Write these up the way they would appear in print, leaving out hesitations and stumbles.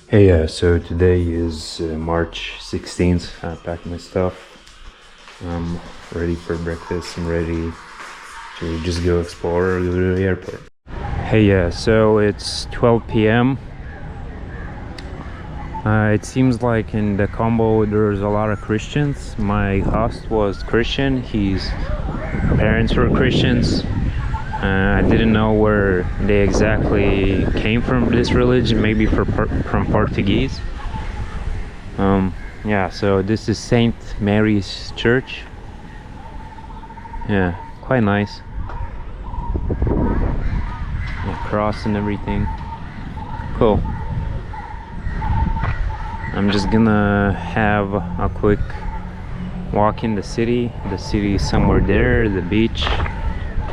Hey, so today is March 16th. I packed my stuff. I'm ready for breakfast. I'm ready to just go explore or go to the airport. Hey, so it's 12 p.m. It seems like in the Negombo there's a lot of Christians. My host was Christian. His parents were Christians. I didn't know where they exactly came from, this religion, maybe from Portuguese. Yeah, so this is Saint Mary's Church. Yeah, quite nice. Yeah, cross and everything. Cool. I'm just gonna have a quick walk in the city. The city is somewhere there, the beach.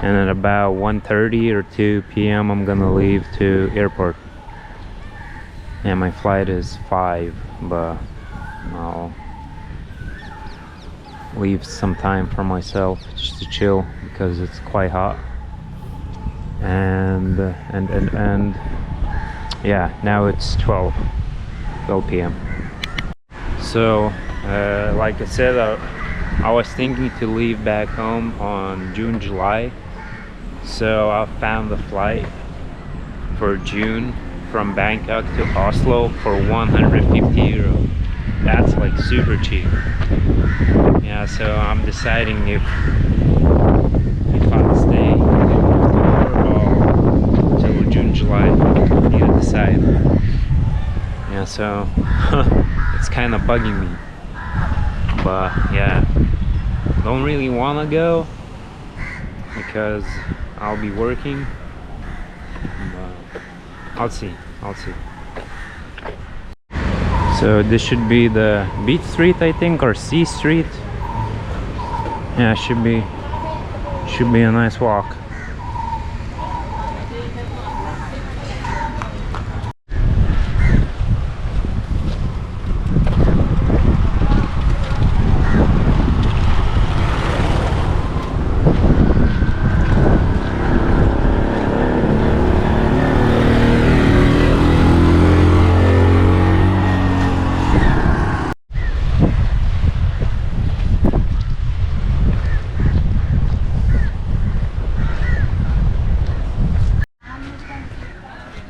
And at about 1:30 or 2 p.m. I'm gonna leave to airport. And my flight is 5, but I'll leave some time for myself just to chill because it's quite hot. And yeah, now it's 12 p.m. So like I said, I was thinking to leave back home on July. So I found the flight for June from Bangkok to Oslo for 150 euro. That's like super cheap. Yeah, so I'm deciding if I'll stay or till June, July. I need to decide. Yeah, so it's kind of bugging me. But yeah, don't really want to go because I'll be working. I'll see. So this should be the Beach Street, I think, or C Street. Yeah, should be a nice walk.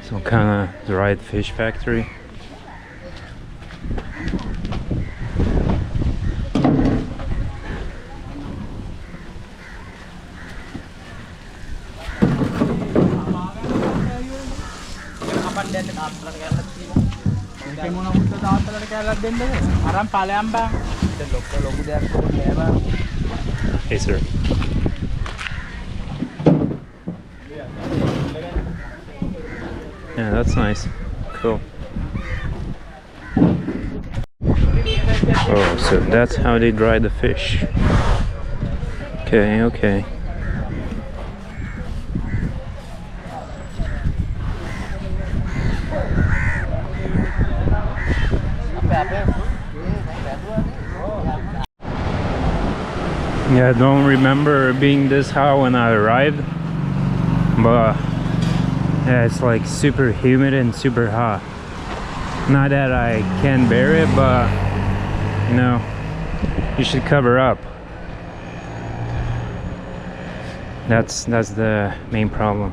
Some kind of dried fish factory. Hey, sir. Yeah, that's nice. Cool. Oh, so that's how they dry the fish. Okay. Yeah, I don't remember being this hot when I arrived, but yeah, it's like super humid and super hot. Not that I can bear it, but you know, you should cover up. That's the main problem.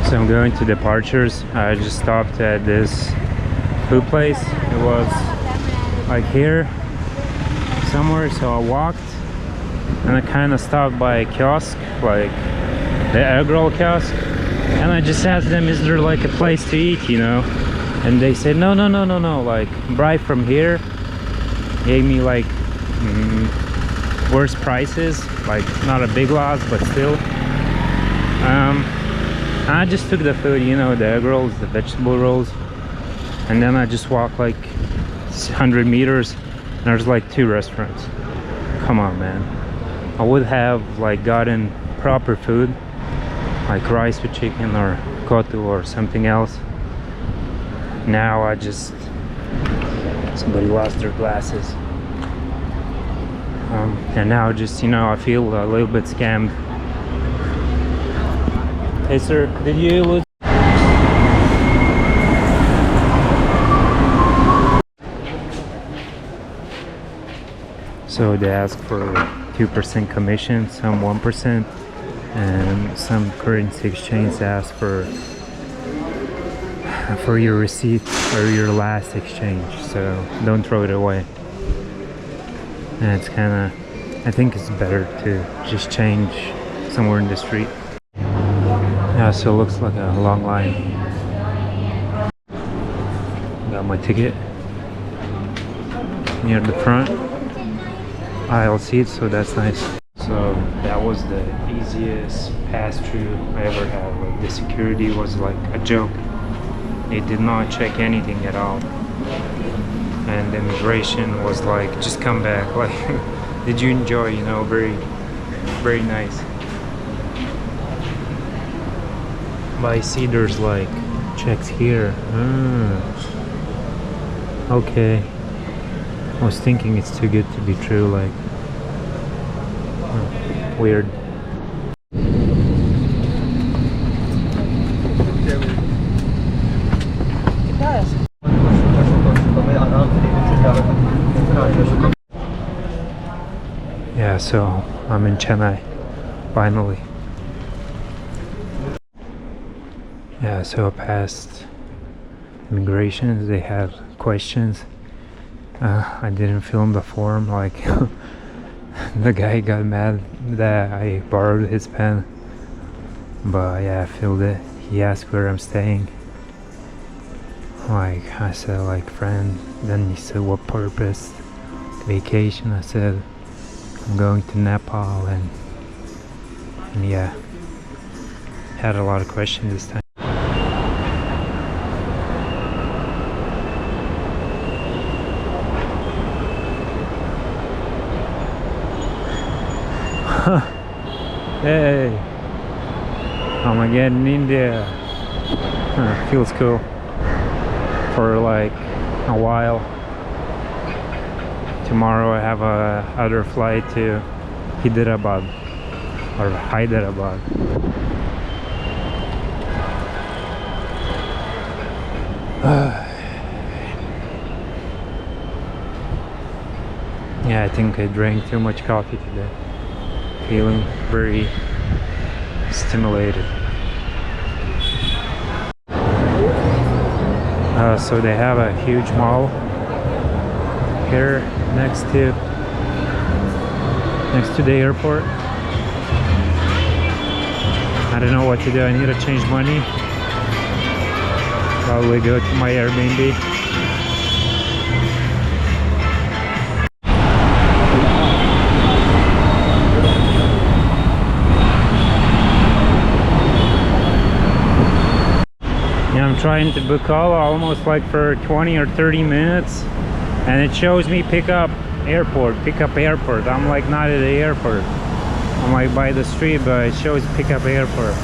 So I'm going to departures. I just stopped at this food place. It was like here somewhere, so I walked and I kind of stopped by a kiosk, like the egg roll kiosk, and I just asked them, is there like a place to eat, you know? And they said no, like right from here. Gave me like worse prices, like not a big loss, but still. I just took the food, you know, the egg rolls, the vegetable rolls, and then I just walked like 100 meters and there's like 2 restaurants. Come on, man. I would have like gotten proper food, like rice with chicken or kotu or something else. Now I just, somebody lost their glasses. And now just, you know, I feel a little bit scammed. Hey sir, did you lose? So they ask for 2% commission, some 1%, and some currency exchange ask for your receipt or your last exchange. So don't throw it away. And it's kind of, I think it's better to just change somewhere in the street. Yeah, so it looks like a long line. Got my ticket near the front aisle seat, so that's nice. So that was the easiest pass-through I ever had. Like, the security was like a joke. They did not check anything at all. And the immigration was like, just come back. Like, did you enjoy? You know, very, very nice. But I see there's like checks here. Okay. I was thinking it's too good to be true. Like, weird. Yeah, so I'm in Chennai, finally. Yeah, so I passed immigration. They have questions. I didn't fill in the form. Like, the guy got mad that I borrowed his pen. But yeah, I filled it. He asked where I'm staying. Like, I said, like, friend. Then he said, what purpose? Vacation. I said, I'm going to Nepal. And yeah, had a lot of questions this time. Hey, I'm again in India. Feels cool for like a while. Tomorrow I have a other flight to Hyderabad or Hyderabad. Yeah, I think I drank too much coffee today. Feeling very stimulated. So they have a huge mall here next to the airport. I don't know what to do. I need to change money. Probably go to my Airbnb. I'm trying to book almost like for 20 or 30 minutes, and it shows me pick up airport. I'm like not at the airport. I'm like by the street, but it shows pick up airport.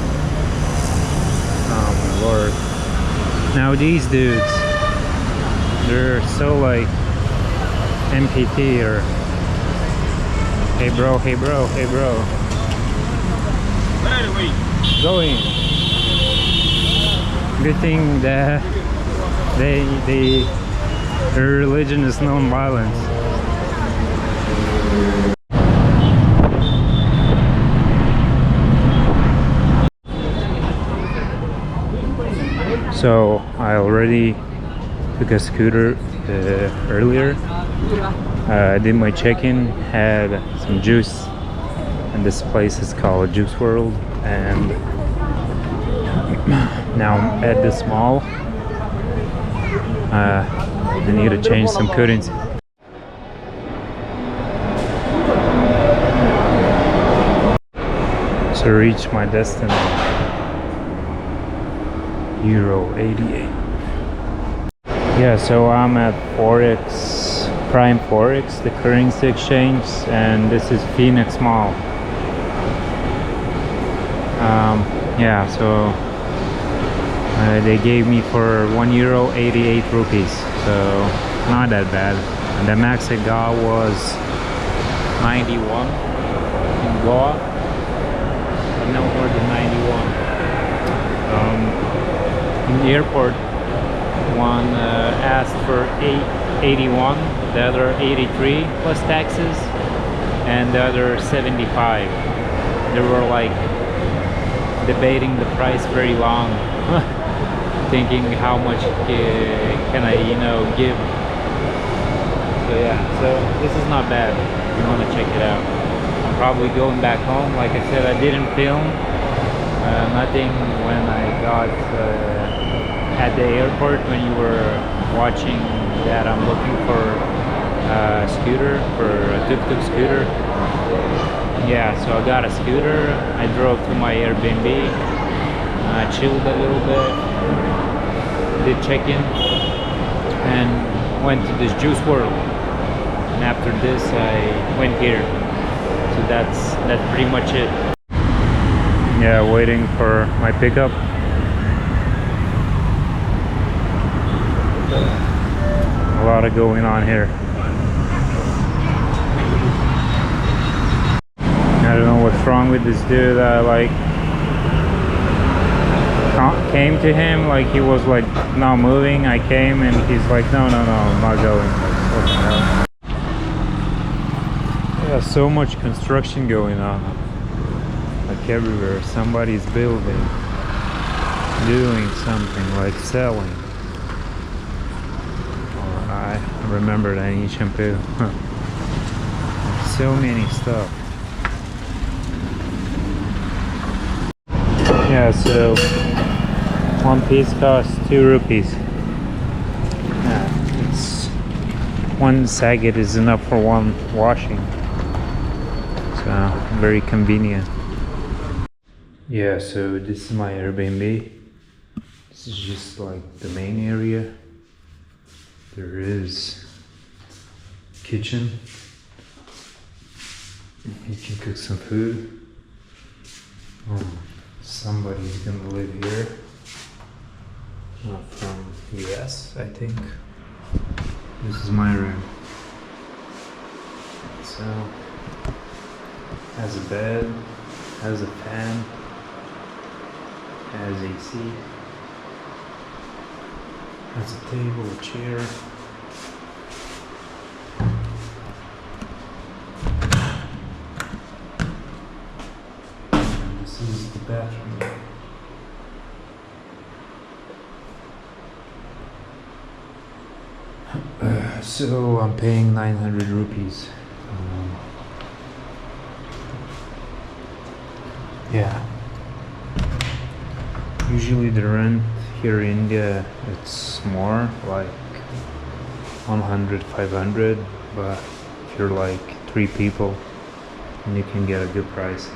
Oh my lord. Now these dudes, they're so like MPT or hey bro. Where are we going? Good thing that their religion is non-violence. So I already took a scooter earlier. I did my check-in, had some juice, and this place is called Juice World, and now I'm at this mall. I need to change some currency. So reach my destination. Euro 88. Yeah, so I'm at Forex, Prime Forex, the currency exchange, and this is Phoenix Mall. Yeah, so they gave me for €1 88 rupees, so not that bad. And the max I got was 91 in Goa, but no more than 91. In the airport, one asked for 81, the other 83 plus taxes, and the other 75. They were like debating the price very long, thinking how much can I, give. So yeah, so this is not bad if you want to check it out. I'm probably going back home. Like I said, I didn't film nothing when I got at the airport when you were watching that I'm looking for a scooter, for a tuk-tuk scooter. Yeah, so I got a scooter. I drove to my Airbnb, chilled a little bit, did check-in, and went to this Juice World. And after this, I went here. So that's pretty much it. Yeah, waiting for my pickup. A lot of going on here. I don't know what's wrong with this dude. I like came to him, like he was like not moving. I came and he's like, no, I'm not going. Like, what the hell? Yeah, so much construction going on. Like everywhere, somebody's building, doing something, like selling. Or I remembered I need shampoo. So many stuff. Yeah, so one piece costs 2 rupees. Yeah, it's one saget is enough for one washing. So very convenient. Yeah, so this is my Airbnb. This is just like the main area. There is kitchen. You can cook some food. Somebody's gonna live here. From US, I think. This is my room. So has a bed, has a fan, has AC, has a table, a chair. And this is the bathroom. So I'm paying 900 rupees. Yeah. Usually the rent here in India it's more, like 100, 500, but if you're like 3 people, then you can get a good price.